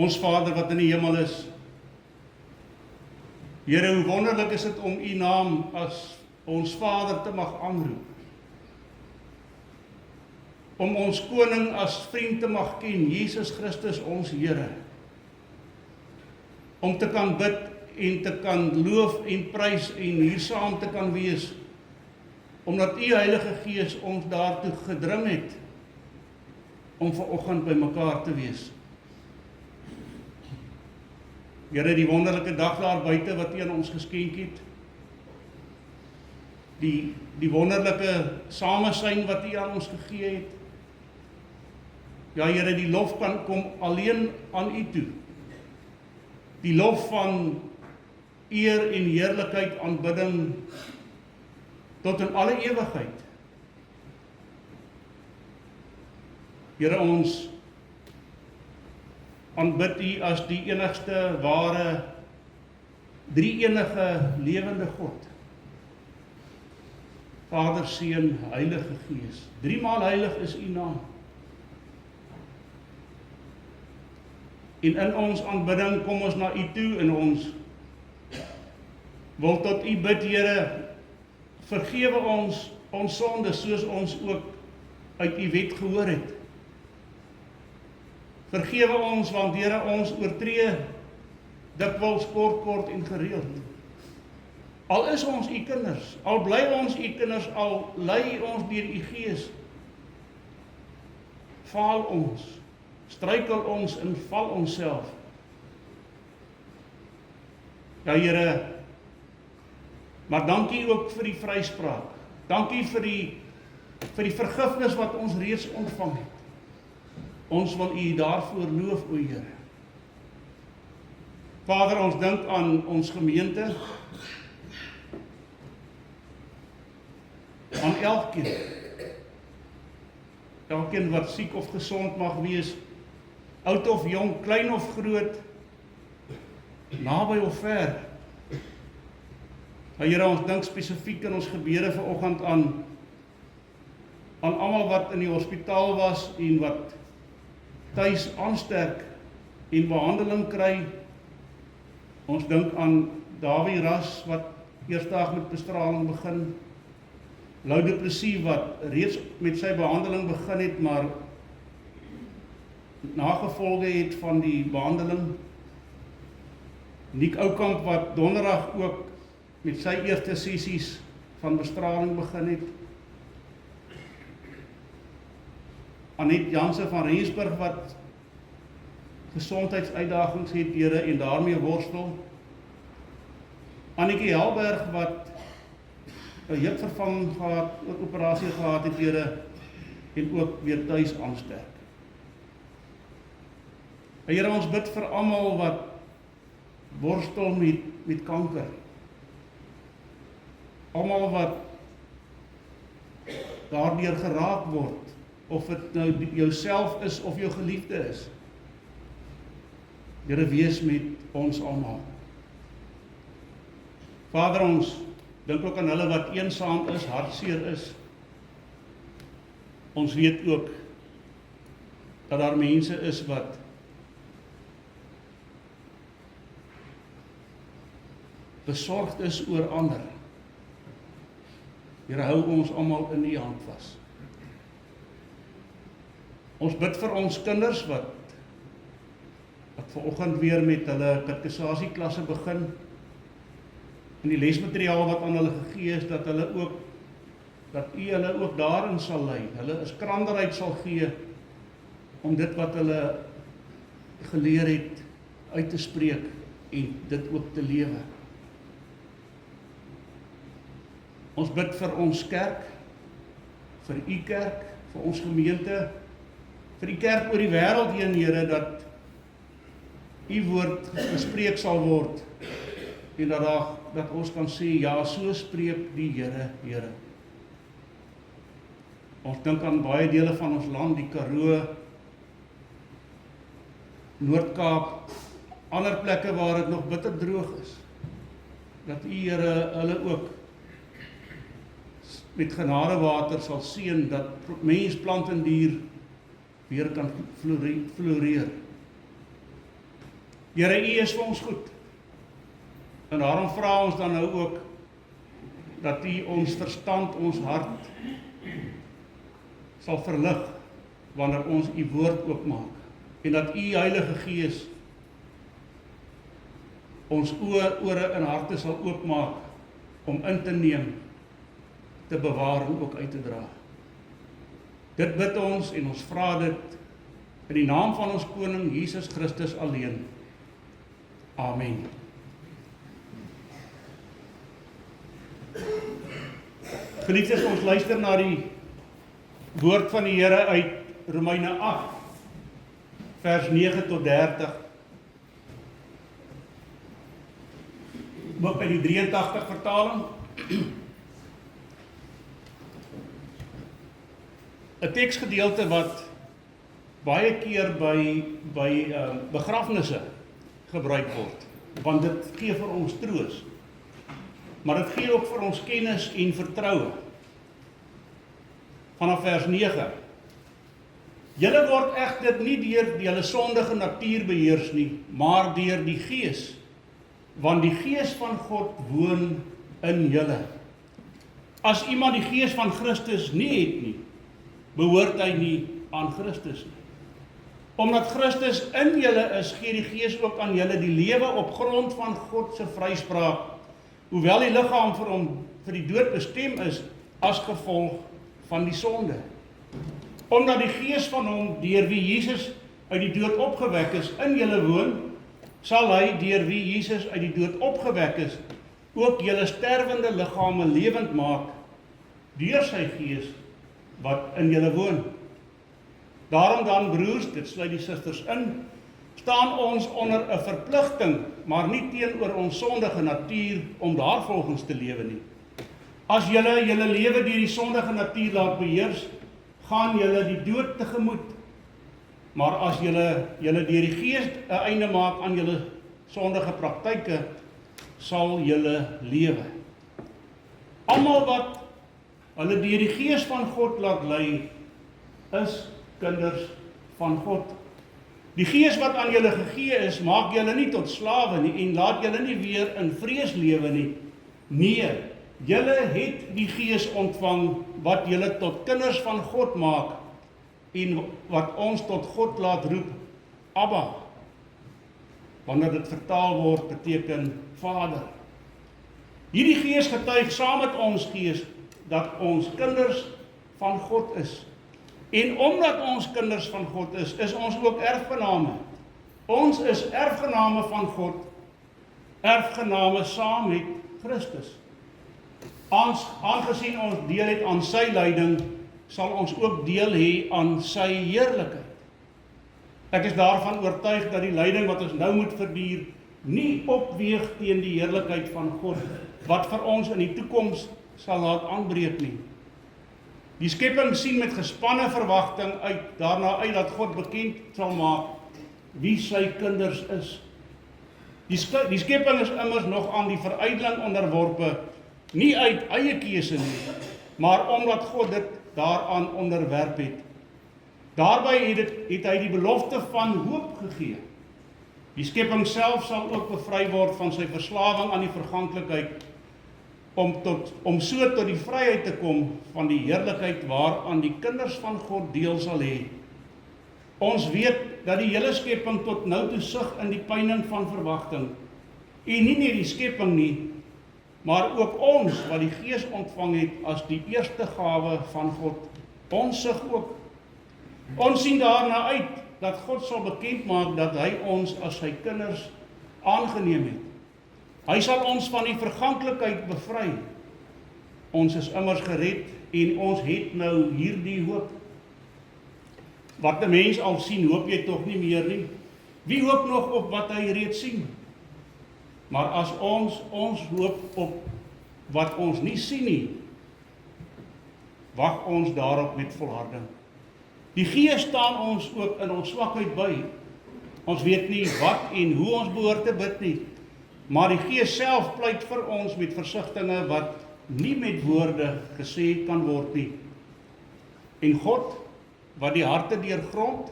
Ons Vader wat in die hemel is, Here, hoe wonderlik is dit om U naam as ons Vader te mag aanroep. Om ons koning as vriend te mag ken, Jesus Christus ons Here. Om te kan bid en te kan loof en prys en hier saam te kan wees, omdat U Heilige Gees ons daartoe gedring het, om vanoggend by mekaar te wees. Here, die wonderlike dag daar buite wat U aan ons geskenk het, die wonderlike samesyn wat U aan ons gegee het, ja Here, die lof kan kom alleen aan U toe. Die lof van eer en heerlikheid, aanbidding, tot in alle ewigheid. Here, ons aanbid U as die enigste ware, drie-enige lewende God. Vader, Seun, Heilige Gees. Driemaal heilig is U naam. En in ons aanbidding kom ons na U toe en ons wil tot U bid, Here, vergewe ons sondes soos ons ook uit U wet gehoor het. Vergewe ons, want Here, ons oortree dikwels kort en gereeld. Al is ons U kinders, al bly ons U kinders, al lei ons deur U Gees, faal ons, struikel ons en val onsself. Ja, Here, maar dankie ook vir die vryspraak. Dankie vir die vergifnis wat ons reeds ontvang het. Ons wil U daarvoor loof, o Here. Vader, ons dink aan ons gemeente, aan elkeen wat siek of gesond mag wees, oud of jong, klein of groot, naby of ver. Here, ons dink spesifiek in ons gebede vanoggend aan almal wat in die hospitaal was en wat tuis aansterk en behandeling kry. Ons dink aan Dawie Ras wat eersdag met bestraling begin. Lou Du Plessis wat reeds met sy behandeling begin het, maar nagevolge het van die behandeling. Nick Oukamp wat donderdag ook met sy eerste sessies van bestraling begin het. Annette Jansen van Rensburg wat gesondheidsuitdagings het, Here, en daarmee worstel. Annetjie Helberg wat 'n heupvervanging gehad, ook operasie gehad het, Here, en ook weer tuis aansterk. Here, ons bid vir almal wat worstel met kanker. Almal wat daardeur geraak word, of dit nou jouself is of jou geliefde is. Here, wees met ons almal. Vader, ons dink ook aan hulle wat eensaam is, hartseer is. Ons weet ook dat daar mense is wat besorgd is oor ander. Here, hou ons almal in U hand vas. Ons bid vir ons kinders wat vanoggend weer met hulle katekisasieklasse begin, en die lesmateriaal wat aan hulle gegee is, dat U hulle ook daarin sal lei, hulle 'n skranderheid sal gee, om dit wat hulle geleer het, uit te spreek, en dit ook te lewe. Ons bid vir ons kerk, vir U kerk, vir ons gemeente, vir die kerk oor die wêreld heen, Here, dat U woord gespreek sal word, en dat ons kan sê, ja, so spreek die Here, Here. Ons dink aan baie dele van ons land, die Karoo, Noord-Kaap, ander plekke waar dit nog bitter droog is, dat U, Here, hulle ook met genadewater sal seën, dat mens, plant en dier weer kan floreer. Here, U is vir ons goed. En daarom vra ons dan nou ook, dat U ons verstand, ons hart, sal verlig, wanneer ons U woord oopmaak. En dat U Heilige Gees, ons oë, ore en harte sal oopmaak, om in te neem, te bewaar en ook uit te dra. Dit bid ons en ons vra dit, in die naam van ons Koning Jesus Christus alleen. Amen. Geliefdes, ons luister na die woord van die Here uit Romeine 8, vers 9 tot 30. Ook uit die 83 vertaling. 'n teksgedeelte wat baie keer by begrafnisse gebruik word, want dit gee vir ons troos. Maar dit gee ook vir ons kennis en vertroue. Vanaf vers 9. Julle word egter nie deur julle sondige natuur beheers nie, maar deur die Gees, want die Gees van God woon in julle. As iemand die Gees van Christus nie het nie, behoort hy nie aan Christus nie. Omdat Christus in julle is, gee die Gees ook aan julle die lewe op grond van God se vryspraak, hoewel die liggaam vir die dood bestem is, as gevolg van die sonde. Omdat die Gees van hom, deur wie Jesus uit die dood opgewek is, in julle woon, sal hy, deur wie Jesus uit die dood opgewek is, ook julle sterwende liggame lewend maak, deur sy Gees wat in julle woon. Daarom dan, broers, dit sluit die susters in, staan ons onder 'n verpligting, maar nie teenoor ons sondige natuur om daarvolgens te lewe nie. As julle lewe deur die sondige natuur laat beheers, gaan julle die dood tegemoet. Maar as julle deur die Gees 'n einde maak aan julle sondige praktyke, sal julle lewe. Almal wat hulle deur die Gees van God laat lei, is kinders van God. Die Gees wat aan julle gegee is, maak julle nie tot slawe nie en laat julle nie weer in vrees lewe nie. Nee, julle het die Gees ontvang wat julle tot kinders van God maak en wat ons tot God laat roep, Abba. Wanneer dit vertaal word, beteken Vader. Hierdie Gees getuig saam met ons Gees dat ons kinders van God is. En omdat ons kinders van God is, is ons ook erfgename. Ons is erfgename van God, erfgename saam met Christus. Aangesien ons deel het aan sy lyding, sal ons ook deel hê aan sy heerlikheid. Ek is daarvan oortuig dat die lyding wat ons nou moet verduur, nie opweeg teen die heerlikheid van God, wat vir ons in die toekoms sal laat aanbreek nie. Die skepping sien met gespanne verwagting daarna uit dat God bekend sal maak wie sy kinders is. Die skepping is immers nog aan die verydeling onderworpe, nie uit eie keuse nie, maar omdat God dit daaraan onderwerp het. Daarby het hy die belofte van hoop gegee. Die skepping self sal ook bevry word van sy verslawing aan die verganklikheid, om so tot die vryheid te kom van die heerlikheid waaraan die kinders van God deel sal hê. Ons weet dat die hele skepping tot nou toe sug in die pyning van verwagting. En nie net die skepping nie, maar ook ons wat die Gees ontvang het as die eerste gawe van God. Ons sug ook. Ons sien daarna uit dat God sal bekend maak dat hy ons as sy kinders aangeneem het. Hy sal ons van die verganklikheid bevry. Ons is immers gered en ons het nou hierdie hoop. Wat 'n mens al sien, hoop jy tog nie meer nie. Wie hoop nog op wat hy reeds sien? Maar as ons hoop op wat ons nie sien nie, wag ons daarop met volharding. Die Gees staan ons ook in ons swakheid by. Ons weet nie wat en hoe ons behoort te bid nie, maar die Gees self pleit vir ons met versigtinge wat nie met woorde gesê kan word nie. En God, wat die harte deurgrond,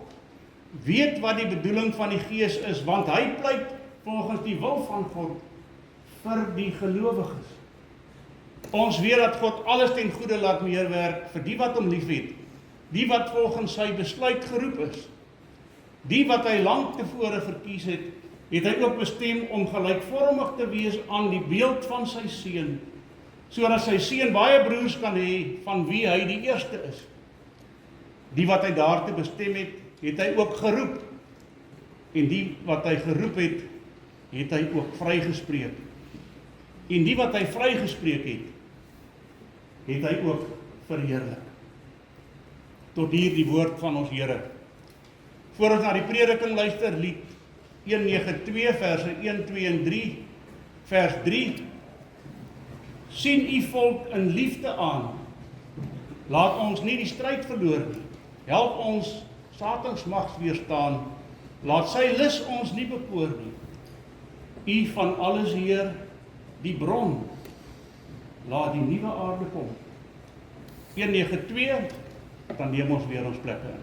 weet wat die bedoeling van die Gees is, want hy pleit volgens die wil van God vir die gelowiges. Ons weet dat God alles ten goeie laat meewerk vir die wat hom liefhet, die wat volgens sy besluit geroep is, die wat hy lank tevore verkies het, het hy ook bestem om gelykvormig te wees aan die beeld van sy seun, sodat sy seun baie broers kan hê, van wie hy die eerste is. Die wat hy daartoe bestem het, het hy ook geroep, en die wat hy geroep het, het hy ook vrygespreek. En die wat hy vrygespreek het, het hy ook verheerlik. Tot hier die woord van ons Here. Voor ons na die prediking luister, lied 192, verse 1, 2 en 3, vers 3, sien u volk in liefde aan, laat ons nie die stryd verloor nie, help ons Satans mags weerstaan, laat sy lus ons nie bekoor nie, u van alles Heer, die bron, laat die nuwe aarde kom. 192, dan neem ons weer ons plekke in.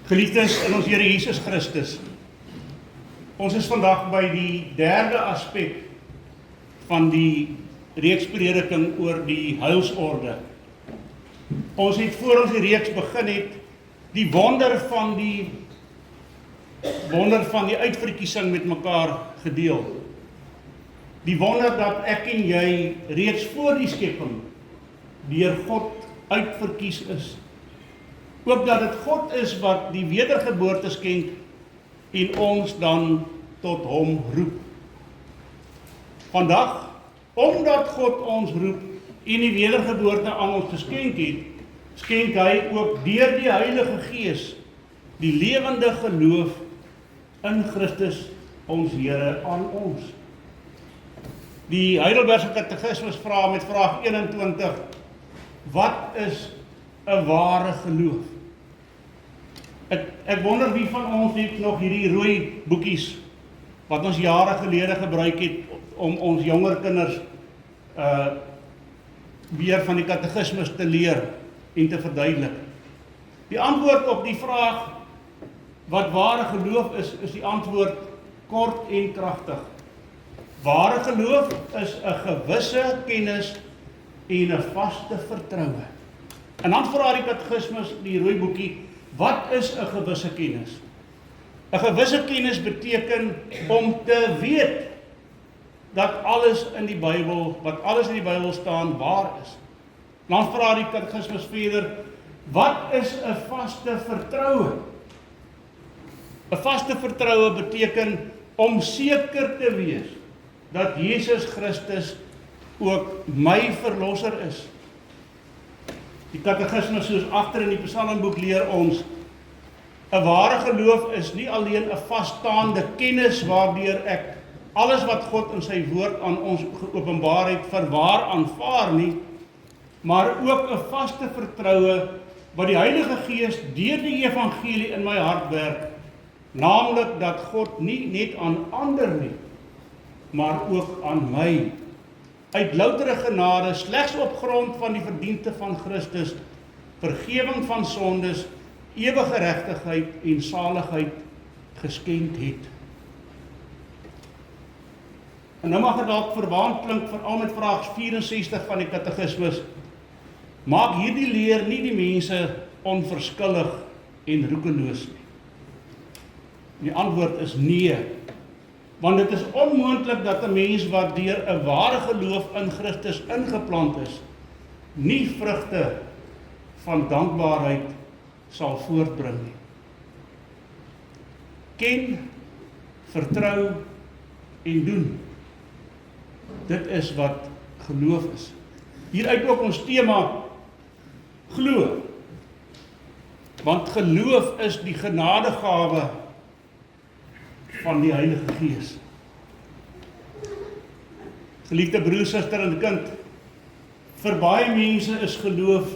Geliefdes in ons Here Jesus Christus, ons is vandag by die derde aspek van die reeks prediking oor die heilsorde. Ons het voor ons die reeks begin het, die wonder van die uitverkiesing met mekaar gedeel. Die wonder dat ek en jy reeds voor die skepping deur God uitverkies is. Ook dat dit God is wat die wedergeboorte skenk en ons dan tot hom roep. Vandag, omdat God ons roep en die wedergeboorte aan ons geskenk het, skenk hy ook deur die Heilige Gees die lewende geloof in Christus ons Here aan ons. Die Heidelbergse Katekismes vra met vraag 21, wat is 'n ware geloof? Ek wonder wie van ons het nog hierdie rooi boekies wat ons jare gelede gebruik het om ons jonger kinders weer van die katekismes te leer en te verduidelik. Die antwoord op die vraag wat ware geloof is die antwoord kort en kragtig. Ware geloof is 'n gewisse kennis en 'n vaste vertroue. En dan vra die katekismus, die rooi boekie, wat is 'n gewisse kennis? 'n gewisse kennis beteken om te weet dat alles in die Bybel, wat alles in die Bybel staan, waar is. Dan vra die katekismus verder, wat is 'n vaste vertroue? 'n vaste vertroue beteken om seker te wees dat Jesus Christus ook my verlosser is. Die katekismus soos agter in die Psalmboek leer ons, 'n ware geloof is nie alleen 'n vasstaande kennis waardeur ek alles wat God in sy woord aan ons geopenbaar het vir waar aanvaar nie, maar ook 'n vaste vertroue wat die Heilige Gees deur die evangelie in my hart werk, naamlik dat God nie net aan ander nie, maar ook aan my, uit loutere genade, slegs op grond van die verdienste van Christus, vergewing van sondes, ewige geregtigheid en saligheid geskenk het. En nou mag dit dalk verwaand klink, veral met vraag 64 van die katekismus, maak hierdie leer nie die mense onverskillig en roekeloos nie? Die antwoord is nee, want dit is onmoontlik dat 'n mens wat deur 'n ware geloof in Christus ingeplant is, nie vrugte van dankbaarheid sal voortbring nie. Ken, vertrou en doen. Dit is wat geloof is. Hieruit ook ons tema, glo. Want geloof is die genadegawe van die Heilige Gees. Geliefde broer, suster en kind, vir baie mense is geloof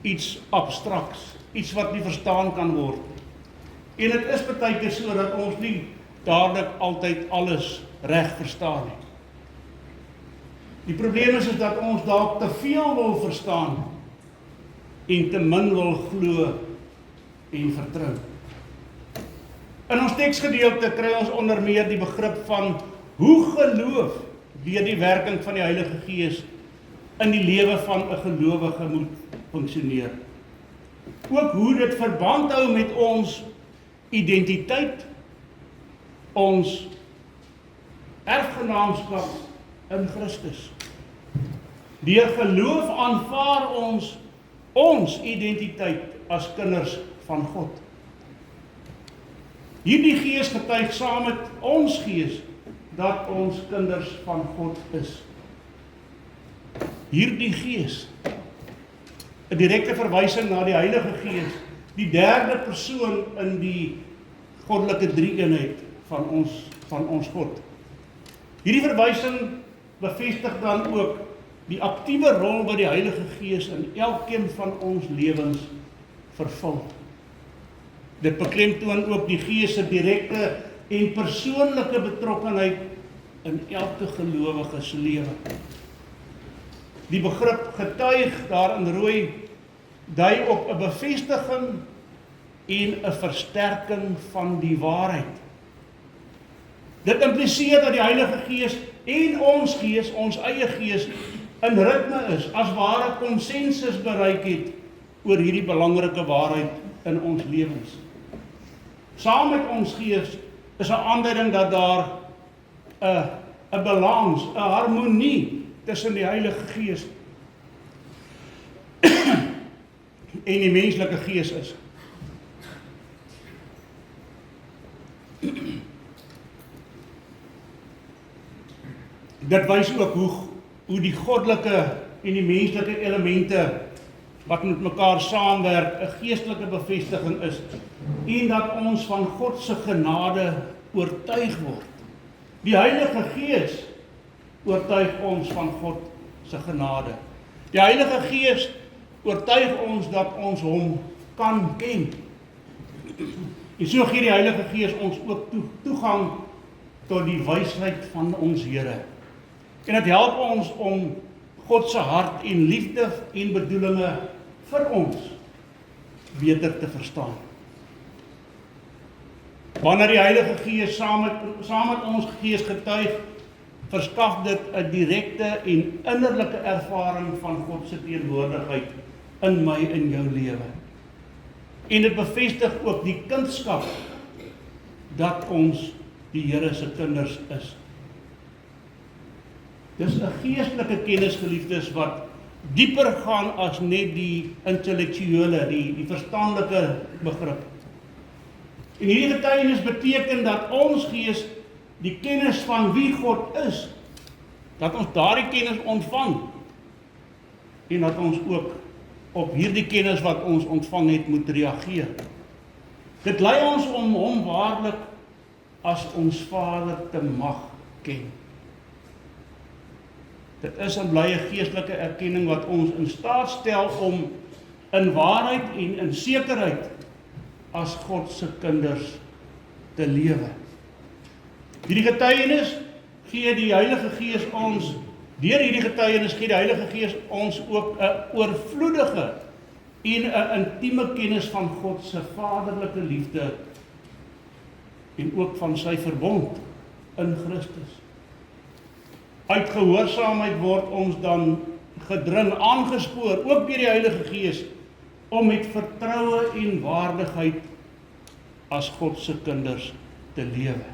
iets abstraks, iets wat nie verstaan kan word. En dit is baie keer so dat ons nie dadelik altyd alles reg verstaan nie. Die probleem is dat ons dalk te veel wil verstaan en te min wil glo en vertrou. In ons teksgedeelte kry ons onder meer die begrip van hoe geloof deur die werking van die Heilige Gees in die lewe van 'n gelowige moet funksioneer. Ook hoe dit verband hou met ons identiteit, ons erfgenaamskap in Christus. Deur geloof aanvaar ons identiteit as kinders van God. Hierdie Gees getuig saam met ons gees dat ons kinders van God is. Hierdie Gees, 'n direkte verwysing na die Heilige Gees, die derde persoon in die goddelike drie-eenheid van ons God. Hierdie verwysing bevestig dan ook die aktiewe rol wat die Heilige Gees in elkeen van ons lewens vervul. Dit beklemtoon ook die Gees se direkte en persoonlike betrokkenheid in elke gelowige se lewe. Die begrip getuig daar in rooi dui op 'n bevestiging en 'n versterking van die waarheid. Dit impliseer dat die Heilige Gees en ons gees, ons eie gees, in ritme is, as ware konsensus bereik het oor hierdie belangrike waarheid in ons lewens. Saam met ons gees is 'n aanduiding dat daar 'n balans, 'n harmonie tussen die Heilige Gees en die menslike gees is. Dit wys ook hoe die goddelike en die menslike elemente wat met mekaar saamwerk 'n geestelike bevestiging is en dat ons van God se genade oortuig word. Die Heilige Gees oortuig ons van God se genade. Die Heilige Gees oortuig ons dat ons hom kan ken. En so gee die Heilige Gees ons ook toegang tot die wysheid van ons Here. En dit help ons om God se hart en liefde en bedoelinge vir ons beter te verstaan. Wanneer die Heilige Gees saam met ons gees getuig, verskaf dit 'n direkte en innerlike ervaring van God se teenwoordigheid in my, in jou lewe. En dit bevestig ook die kindskap dat ons die Here se kinders is. Dis 'n geestelike kennis, geliefdes, wat dieper gaan as net die intellektuele, die verstandelike begrip. En hierdie getuienis beteken dat ons gees die kennis van wie God is, dat ons daardie kennis ontvang, en dat ons ook op hierdie kennis wat ons ontvang het moet reageer. Dit lei ons om hom waarlik as ons Vader te mag ken. Dit is 'n blye geestelike erkenning wat ons in staat stel om in waarheid en in sekerheid as God se kinders te lewe. Hierdie getuienis gee die Heilige Gees ons, deur hierdie getuienis gee die Heilige Gees ons ook 'n oorvloedige en 'n intieme kennis van God se vaderlike liefde en ook van sy verbond in Christus. Uit gehoorsaamheid word ons dan gedring, aangespoor, ook deur die Heilige Gees, om met vertroue en waardigheid as God se kinders te lewe.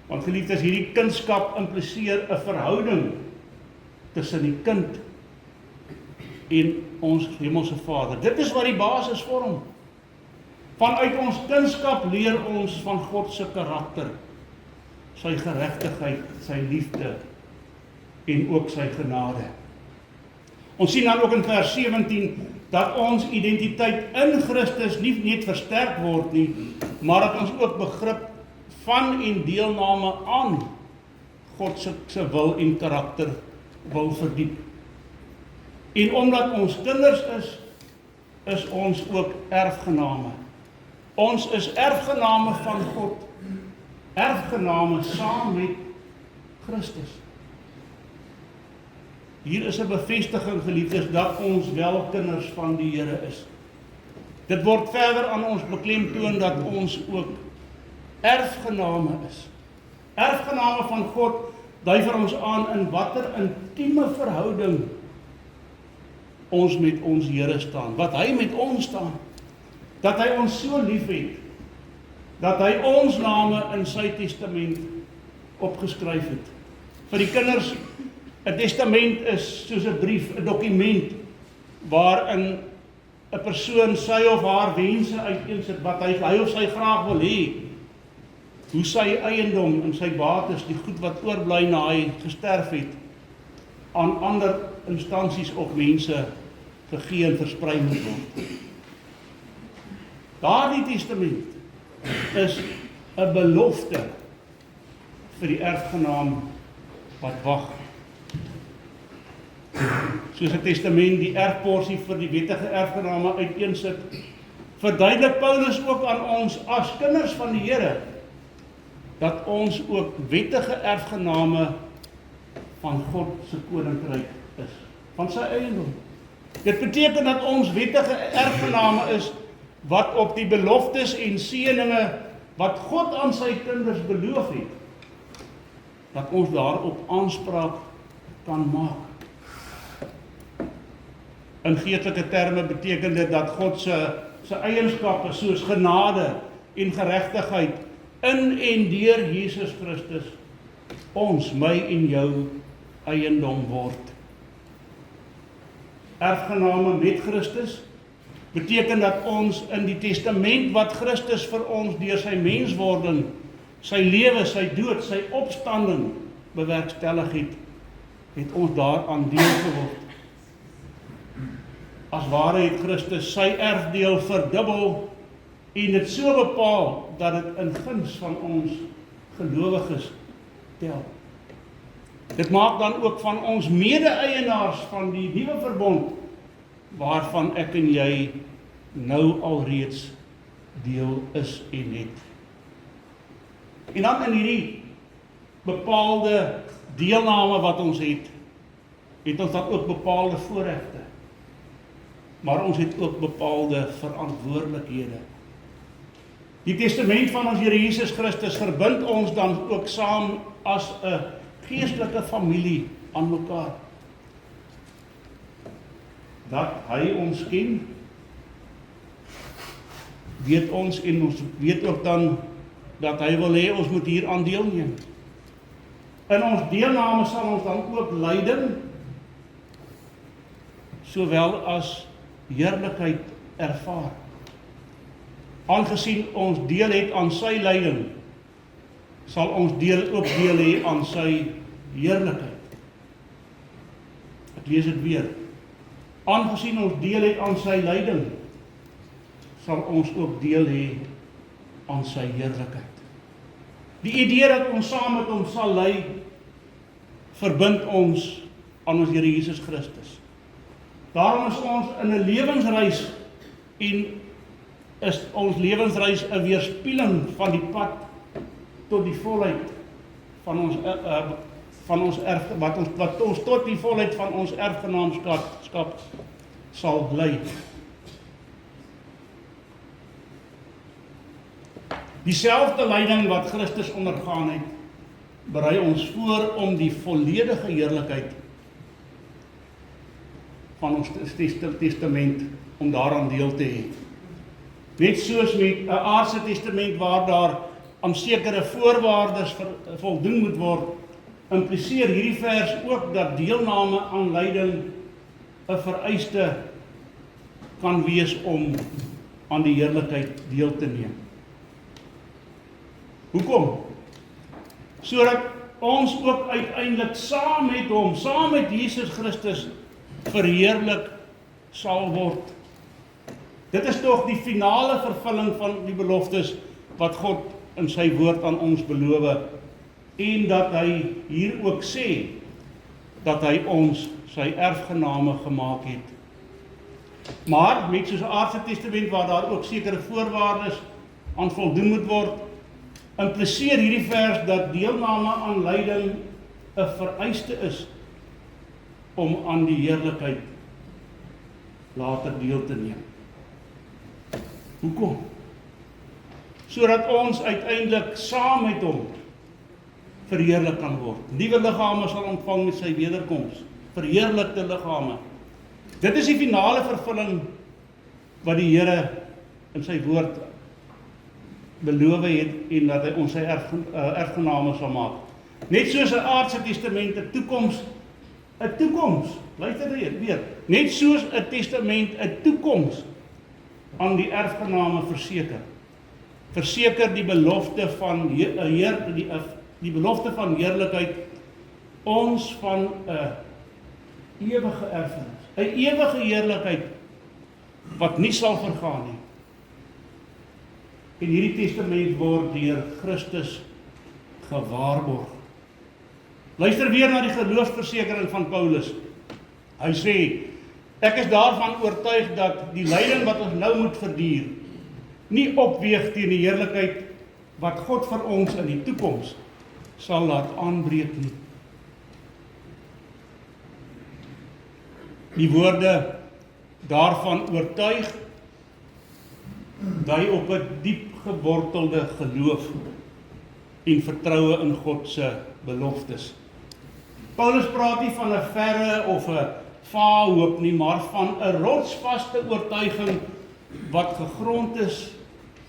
Want geliefdes, hierdie kindskap impliseer 'n verhouding tussen die kind en ons hemelse Vader. Dit is wat die basis vorm. Vanuit ons kindskap leer ons van God se karakter, sy geregtigheid, sy liefde en ook sy genade. Ons sien dan ook in vers 17 dat ons identiteit in Christus nie net versterk word nie, maar dat ons ook begrip van en deelname aan God se wil en karakter wil verdiep. En omdat ons kinders is ons ook erfgename. Ons is erfgename van God, erfgename saam met Christus. Hier is 'n bevestiging, geliefdes, dat ons wel kinders van die Here is. Dit word verder aan ons beklemtoon dat ons ook erfgename is. Erfgename van God dui vir ons aan in watter intieme verhouding ons met ons Here staan, wat hy met ons staan, dat hy ons so lief het, dat hy ons name in sy testament opgeskryf het. Vir die kinders, 'n testament is soos 'n brief, 'n dokument, waarin 'n persoon sy of haar wense uiteensit, wat hy of sy graag wil hê, hoe sy eiendom en sy bates, die goed wat oorbly na hy gesterf het, aan ander instansies of mense gegee en versprei moet word. Daardie testament is 'n belofte vir die erfgenaam wat wag. Soos 'n testament die erfporsie vir die wettige erfgename uiteensit, verduidelik Paulus ook aan ons as kinders van die Here, dat ons ook wettige erfgename van God se koninkryk is, van sy eiendom. Dit beteken dat ons wettige erfgename is, wat op die beloftes en seëninge wat God aan sy kinders beloof het, dat ons daarop aanspraak kan maak. In geestelike terme beteken dit dat God se eienskappe soos genade en geregtigheid in en deur Jesus Christus ons, my en jou eiendom word. Erfgename met Christus beteken dat ons in die testament wat Christus vir ons deur sy menswording, sy lewe, sy dood, sy opstanding bewerkstellig het ons daaraan deel geword. As ware het Christus sy erfdeel verdubbel en dit so bepaal dat dit in guns van ons gelowiges tel. Dit maak dan ook van ons mede-eienaars van die nuwe verbond, waarvan ek en jy nou alreeds deel is en het. En dan in hierdie bepaalde deelname wat ons het ons dan ook bepaalde voorregte. Maar ons het ook bepaalde verantwoordelikhede. Die testament van ons Here Jesus Christus verbind ons dan ook saam as 'n geestelike familie aan mekaar. dat hy ons ken, weet ons en ons weet ook dan dat hy wil hê ons moet hier aan deelneem. In ons deelname sal ons dan ook lyding, sowel as heerlikheid ervaar. Aangesien ons deel het aan sy lyding, sal ons ook deel hê aan sy heerlikheid. Ek lees dit weer. Aangesien ons deel het aan sy lyding, sal ons ook deel hê aan sy heerlikheid. Die idee dat ons saam met hom sal ly, verbind ons aan ons Here Jesus Christus. Daarom is ons in 'n lewensreis en is ons lewensreis 'n weerspieëling van die pad tot die volheid van ons wat ons tot die volheid van ons erfgenaamskap sal lei. Dieselfde lyding wat Christus ondergaan het, berei ons voor om die volledige heerlikheid van ons testament, om daaraan deel te hê. Net soos met 'n aardse testament waar daar aan sekere voorwaardes voldoen moet word, impliseer hierdie vers ook dat deelname aan lyding 'n vereiste kan wees om aan die heerlikheid deel te neem. Hoekom? Sodat ons ook uiteindelik saam met hom, saam met Jesus Christus, verheerlik sal word. Dit is tog die finale vervulling van die beloftes wat God in sy woord aan ons beloof, en dat hy hier ook sê dat hy ons sy erfgename gemaak het. Maar met soos 'n aardse testament waar daar ook sekere voorwaardes aan voldoen moet word, impliseer hierdie vers dat deelname aan lyding 'n vereiste is om aan die heerlikheid later deel te neem. Hoekom? Sodat ons uiteindelik saam met hom verheerlik kan word. Nuwe liggame sal ontvang met sy wederkoms, verheerlikte liggame. Dit is die finale vervulling wat die Here in sy woord beloof het en dat hy ons sy erfgename sal maak. Net soos 'n aardse testament 'n toekoms, luister weer, net soos 'n testament 'n toekoms aan die erfgename verseker. Verseker die belofte van die belofte van heerlikheid ons van 'n ewige erfenis, 'n ewige heerlikheid wat nie sal vergaan nie. En hierdie testament word deur Christus gewaarborg. Luister weer na die geloofsversekering van Paulus. Hy sê, ek is daarvan oortuig dat die lyding wat ons nou moet verduur, nie opweeg teen die heerlikheid wat God vir ons in die toekoms sal laat aanbreek nie. Die woorde daarvan oortuig dui op 'n diep gewortelde geloof en vertroue in God se beloftes. Paulus praat nie van 'n verre of 'n vae hoop nie, maar van 'n rotsvaste oortuiging wat gegrond is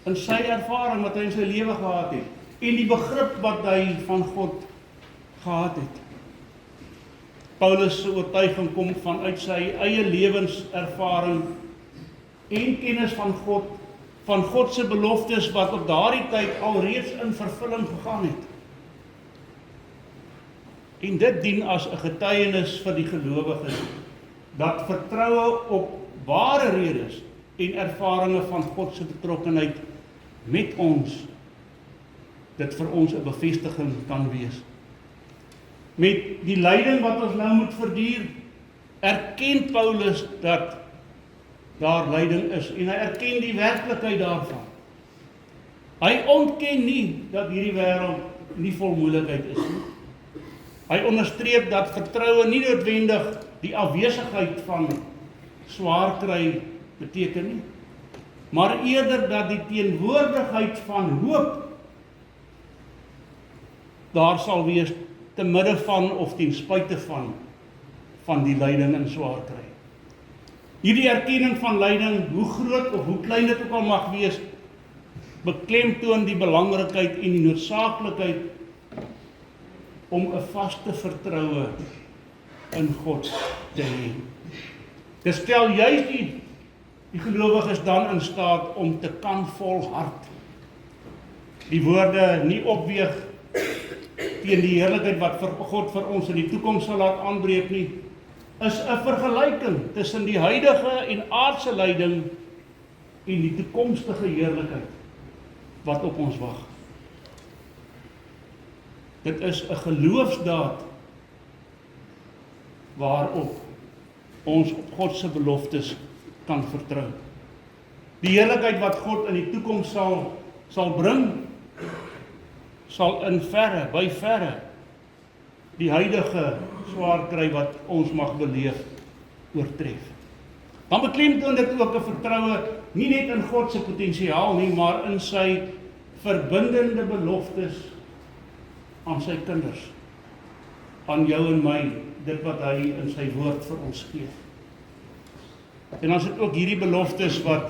in sy ervaring wat hy in sy lewe gehad het en die begrip wat hy van God gehad het. Paulus se oortuiging kom vanuit sy eie lewenservaring en kennis van God se beloftes wat op daardie tyd alreeds in vervulling gegaan het. En dit dien as 'n getuienis vir die gelowiges dat vertroue op ware redes en ervarings van God se betrokkenheid met ons, dit vir ons 'n bevestiging kan wees. Met die lyding wat ons nou moet verduur, erken Paulus dat daar lyding is en hy erken die werklikheid daarvan. Hy ontken nie dat hierdie wêreld nie vol moeilikheid is nie. Hy onderstreep dat vertroue nie noodwendig die afwesigheid van swaar kry beteken nie, maar eerder dat die teenwoordigheid van hoop daar sal wees te midde van of ten spyte van die lyding en swaar kry. Hierdie erkenning van lyding, hoe groot of hoe klein dit ook al mag wees, beklemtoon die belangrikheid en die noodsaaklikheid om 'n vaste vertroue in God te hê. Dit stel juist die gelowiges dan in staat om te kan volhard. Die woorde nie opweeg teen die heerlikheid wat God vir ons in die toekoms sal laat aanbreek nie, is 'n vergelyking tussen die huidige en aardse lyding en die toekomstige heerlikheid wat op ons wag. Dit is 'n geloofsdaad waarop ons op God se beloftes kan vertrou. Die heerlikheid wat God in die toekoms sal bring, sal in verre, by verre, die huidige swaar kry wat ons mag beleef, oortref. Dan beklemtoon dit ook 'n vertroue, nie net in God se potensiaal nie, maar in sy verbindende beloftes aan sy kinders, aan jou en my, dit wat hy in sy woord vir ons gee. En dan is dit ook hierdie beloftes wat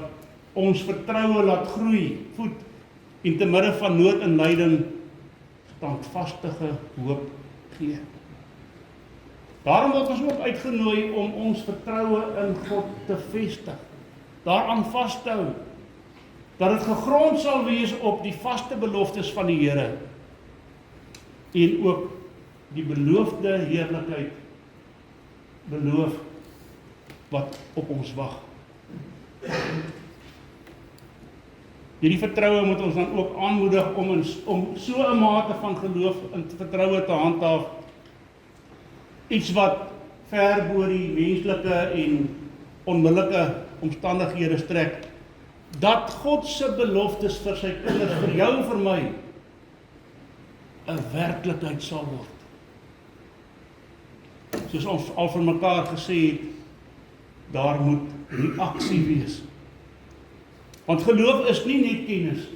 ons vertroue laat groei, voed, en te midde van nood en lyding standvastige hoop gee. Daarom word ons ook uitgenooi om ons vertroue in God te vestig, daaraan vas te hou, dat dit gegrond sal wees op die vaste beloftes van die Here en ook die beloofde heerlikheid beloof wat op ons wag. Hierdie vertroue moet ons dan ook aanmoedig om so 'n mate van geloof en vertroue te handhaaf, iets wat ver bo die menslike en onmiddellike omstandighede strek, dat God se beloftes vir sy kinders, vir jou en vir my, 'n werklikheid sal word. Soos ons al vir mekaar gesê het, daar moet reaksie wees. Want geloof is nie net kennis.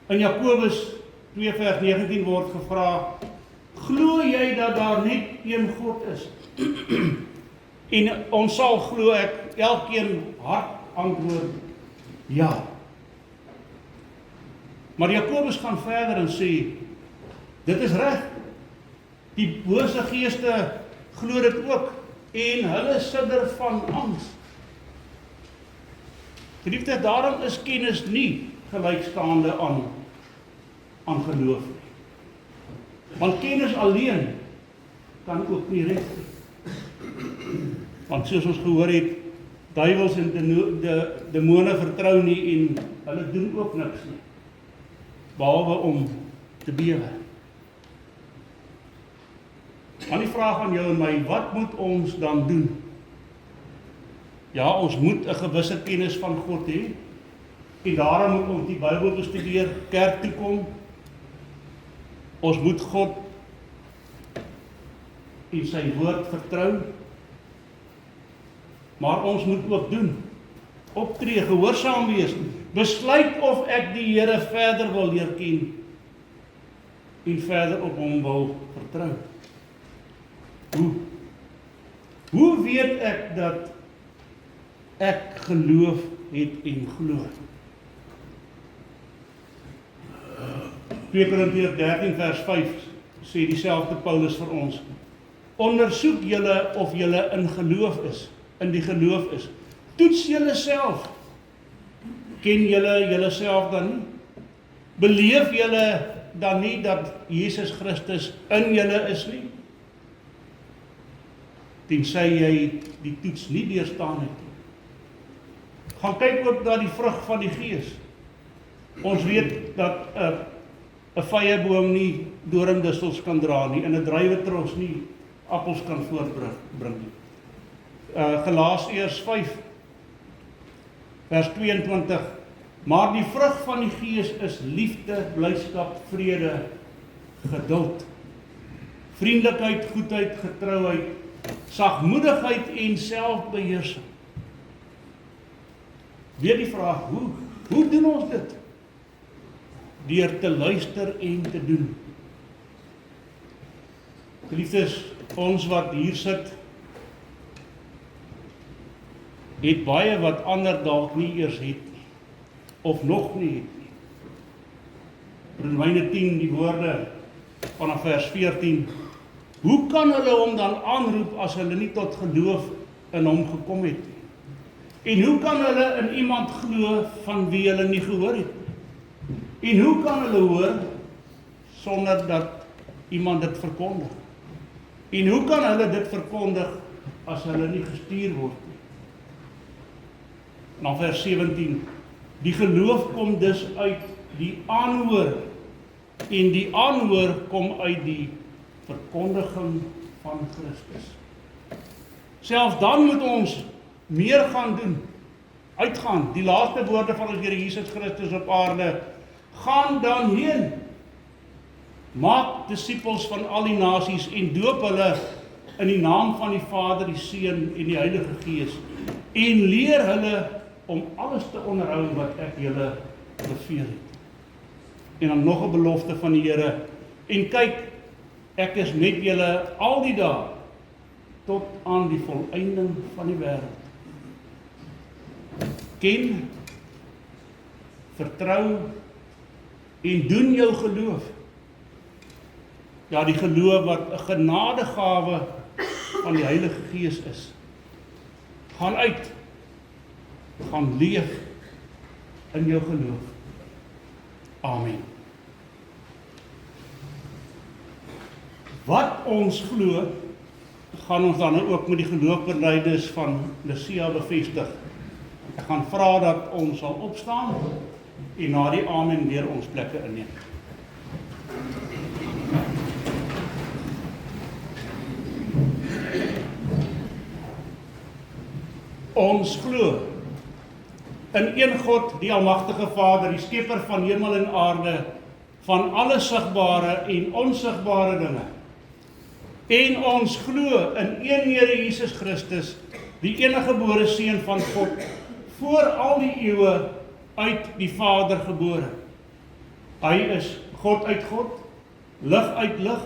In Jakobus 2 vers 19 word gevra, glo jy dat daar net een God is? En ons sal glo, ek elkeen hard antwoord, ja. Maar Jakobus gaan verder en sê, dit is reg. Die bose geeste glo dit ook, en hulle sidder van angs. Geliefdes, daarom is kennis nie gelykstaande aan geloof nie. Want kennis alleen kan ook nie red nie. Want soos ons gehoor het, duiwels en demone vertrou nie en hulle doen ook niks nie, behalwe om te bewe. Dan die vraag aan jou en my, wat moet ons dan doen? Ja, ons moet 'n gewisse kennis van God hê, en daarom moet ons die Bybel bestudeer, kerk toe kom. Ons moet God en sy woord vertrou, maar ons moet ook doen, optree, gehoorsaam wees, besluit of ek die Here verder wil leer ken, en verder op hom wil vertrou. Hoe weet ek dat ek geloof het en glo? 2 Korintiërs 13 vers 5 sê dieselfde Paulus vir ons, ondersoek julle of julle in die geloof is. Toets julle self. Ken julle self dan nie? Beleef julle dan nie dat Jesus Christus in julle is nie? Tensy jy die toets nie deurstaan het nie. Gaan kyk ook na die vrug van die Gees. Ons weet dat 'n vyeboom nie doringdistels kan dra nie, en 'n druiwetros nie appels kan voortbring nie. Galasiërs 5 vers 22, maar die vrug van die Gees is liefde, blydskap, vrede, geduld, vriendelikheid, goedheid, getrouheid, sagmoedigheid en selfbeheersing. Weer die vraag, hoe doen ons dit? Deur te luister en te doen. Geliefdes, ons wat hier sit, het baie wat ander dalk nie eers het nie, of nog nie het nie. Romeine 10, die woorde vanaf vers 14, hoe kan hulle hom dan aanroep as hulle nie tot geloof in hom gekom het nie? En hoe kan hulle in iemand glo van wie hulle nie gehoor het nie? En hoe kan hulle hoor sonder dat iemand dit verkondig? En hoe kan hulle dit verkondig as hulle nie gestuur word nie? Dan vers 17, die geloof kom dus uit die aanhoor, en die aanhoor kom uit die verkondiging van Christus. Selfs dan moet ons meer gaan doen, uitgaan, die laaste woorde van ons Here Jesus Christus op aarde, gaan dan heen, maak disippels van al die nasies en doop hulle in die naam van die Vader, die Seun en die Heilige Gees, en leer hulle om alles te onderhou wat ek julle beveel het. En dan nog 'n belofte van die Here, en kyk, ek is met julle al die dae, tot aan die volëinding van die wêreld. Ken, vertrou en doen jou geloof. Ja, die geloof wat 'n genadegawe van die Heilige Gees is. Gaan uit, gaan leef in jou geloof. Amen. Wat ons glo, gaan ons dan ook met die geloofbelijdenis van Lucia bevestig. Ek gaan vra dat ons sal opstaan en na die amen weer ons plekke inneem. Ons glo in een God, die almagtige Vader, die skepper van hemel en aarde, van alle sigbare en onsigbare dinge. En ons glo in een Here Jesus Christus, die eniggebore Seun van God, voor al die eeue uit die Vader gebore. Hy is God uit God, lig uit lig,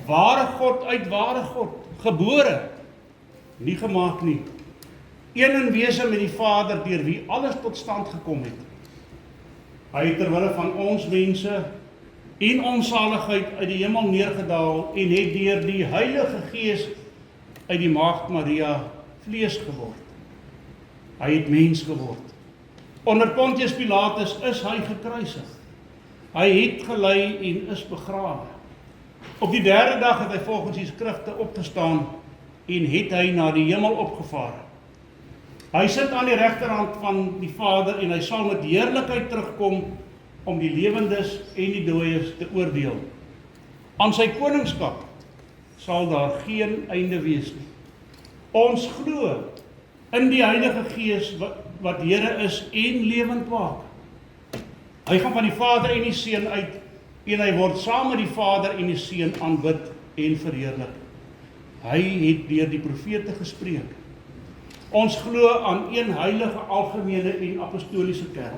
ware God uit ware God, gebore, nie gemaak nie. Een in wese met die Vader, deur wie alles tot stand gekom het. Hy het terwille van ons mense en ons saligheid uit die hemel neergedaal en het deur die Heilige Gees uit die Maagd Maria vlees geword. Hy het mens geword. Onder Pontius Pilatus is hy gekruisig. Hy het gelei en is begrawe. Op die derde dag het hy volgens die skrifte opgestaan en het hy na die hemel opgevaar. Hy sit aan die regterhand van die Vader en hy sal met heerlikheid terugkom om die lewendes en die dooies te oordeel. Aan sy koningskap sal daar geen einde wees nie. Ons glo in die Heilige Gees wat Here is en lewend maak. Hy gaan van die Vader en die Seun uit en hy word saam met die Vader en die Seun aanbid en verheerlik. Hy het deur die profete gespreek. Ons glo aan een heilige, algemene en apostoliese kerk.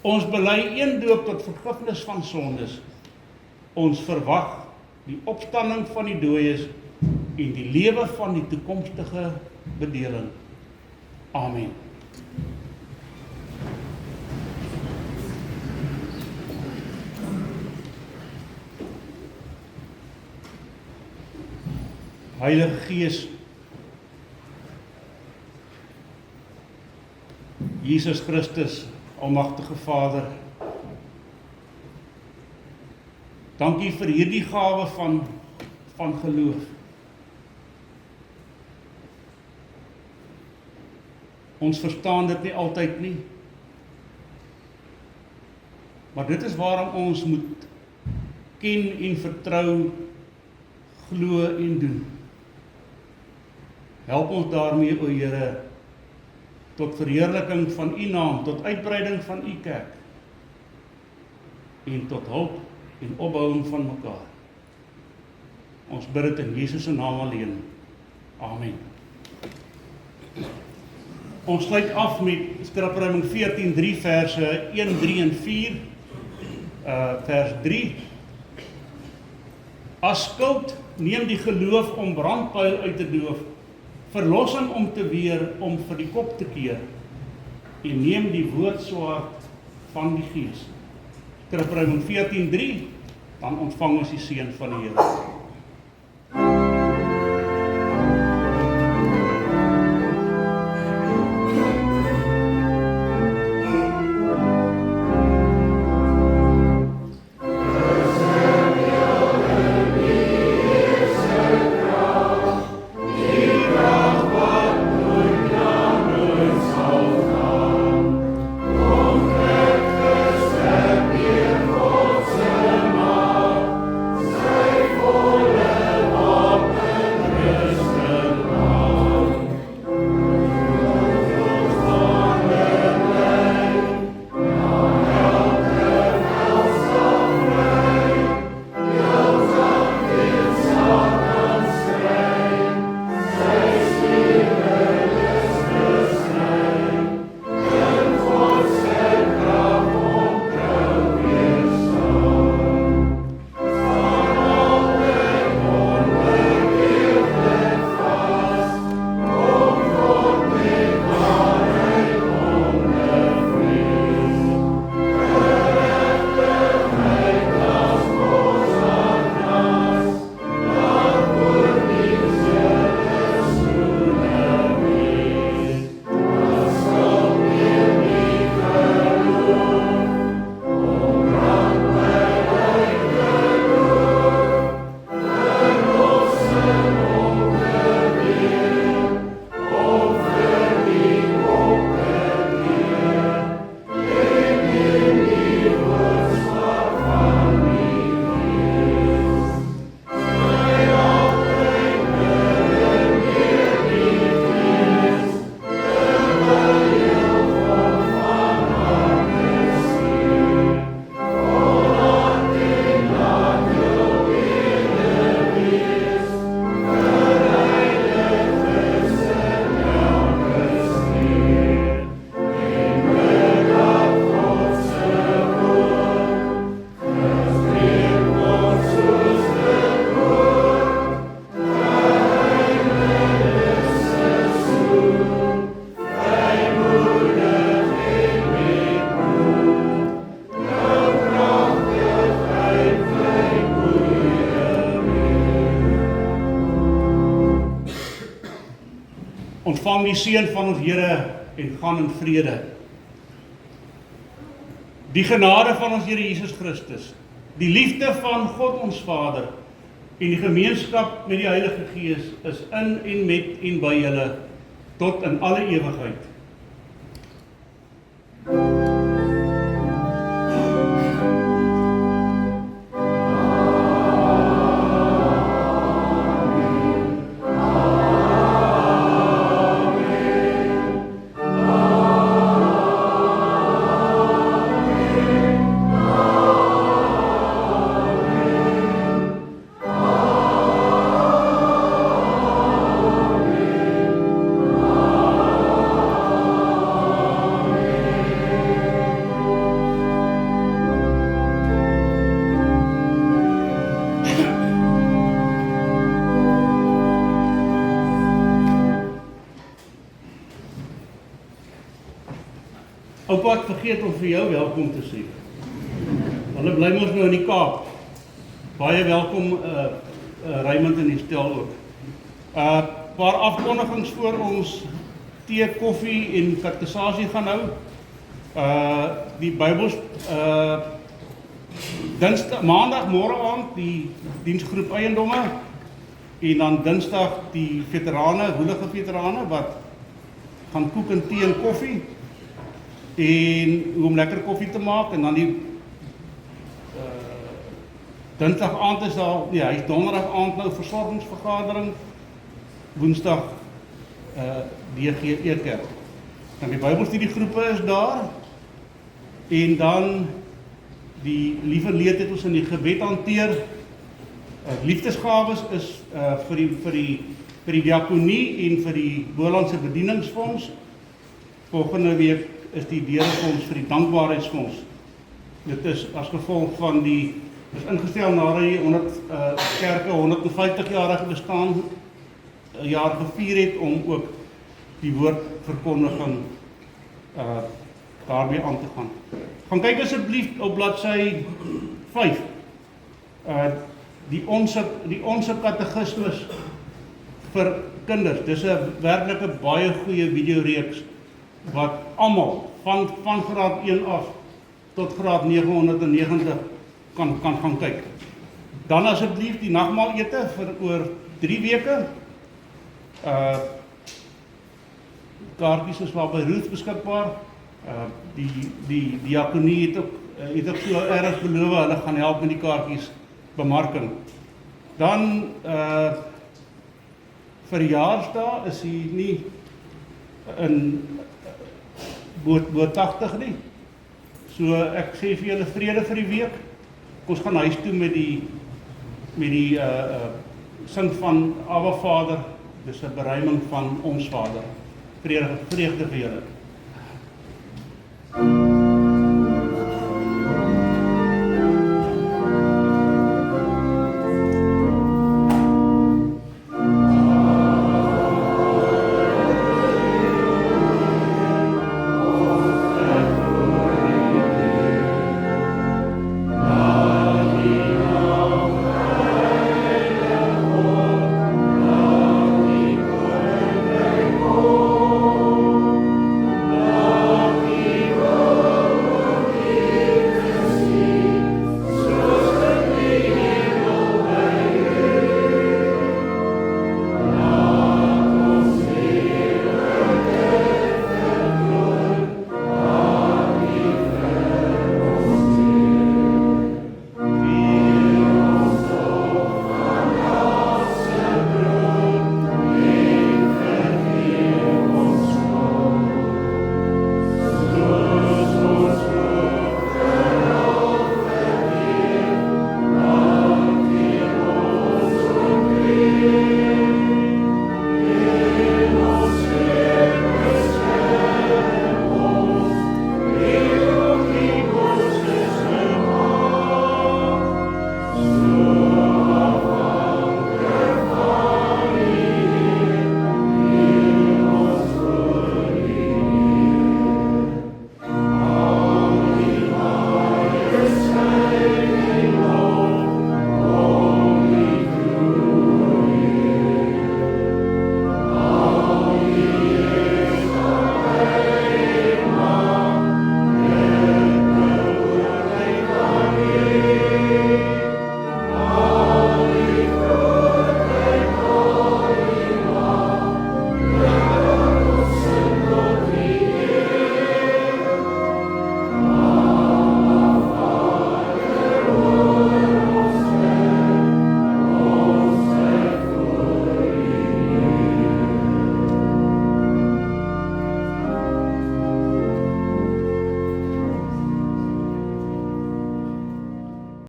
Ons bely een doop tot vergifnis van sondes. Ons verwag die opstanding van die dooies en die lewe van die toekomstige bedeling. Amen. Heilige Gees, Jesus Christus, almagtige Vader, dankie vir hierdie gawe van geloof. Ons verstaan dit nie altyd nie, maar dit is waarom ons moet ken en vertrou, glo en doen. Help ons daarmee, o Here, tot verheerliking van U naam, tot uitbreiding van U kerk, en tot hulp en opbouing van mekaar. Ons bid dit in Jesus se naam alleen. Amen. Ons sluit af met Skrifruiming 14:3 verse 1, 3 en 4. Vers 3. As skuld neem die geloof om brandpyl uit te doof, verlossing om te weer, om vir die kop te keer, en neem die woordswaard van die Gees. Skrifruiming 14:3, dan ontvang ons die seën van die Here. Ontvang die seën van ons Here en gaan in vrede. Die genade van ons Here Jesus Christus, die liefde van God ons Vader en die gemeenskap met die Heilige Gees is in en met en by julle tot in alle ewigheid. Oupa het vergeet om vir jou welkom te sê. Hulle bly mos nou in die Kaap. Baie welkom, Raymond en Estel ook. Paar afkondigings voor ons tee, koffie en katekisasie gaan hou. Die Bybels, maandag môre aand die diensgroep eiendomme en dan dinsdag die veterane, woelige veterane wat gaan koek en tee en koffie. En hoe om lekker koffie te maak en dan die dinsdag aand is daar, ja, hy is donderdag aand nou versorgingsvergadering, woensdag DG Eetkerk. Dan die Bybelstudiegroepe is daar en dan die liewe leed het ons in die gebed hanteer. Liefdesgawes is vir die diakonie en vir die Bolandse bedieningsfonds. Volgende week is die deurfonds vir die dankbaarheidsfonds. Dit is as gevolg van is ingestel nadat die 100 kerke 150-jarige bestaan 'n jaar gevier het om ook die woordverkondiging daarmee aan te gaan. Gaan kyk asseblief op bladsy 5. Die onse katekismes vir kinders. Dis 'n werklike baie goeie videoreeks wat almal van graad 1 af tot graad 990 kan gaan kyk. Dan asseblief die nagmaalete vir oor 3 weke. Kaartjies is maar by Ruth beskikbaar. Die diakonie het ook so erg beloof, hulle gaan help met die kaartjies bemarking. Dan verjaarsdae is hy nie in bo 80 nie. So ek sê vir julle vrede vir die week. Ons gaan huis toe met die sing van Abba Vader. Dis 'n beruiming van ons Vader. Vreugde vir julle.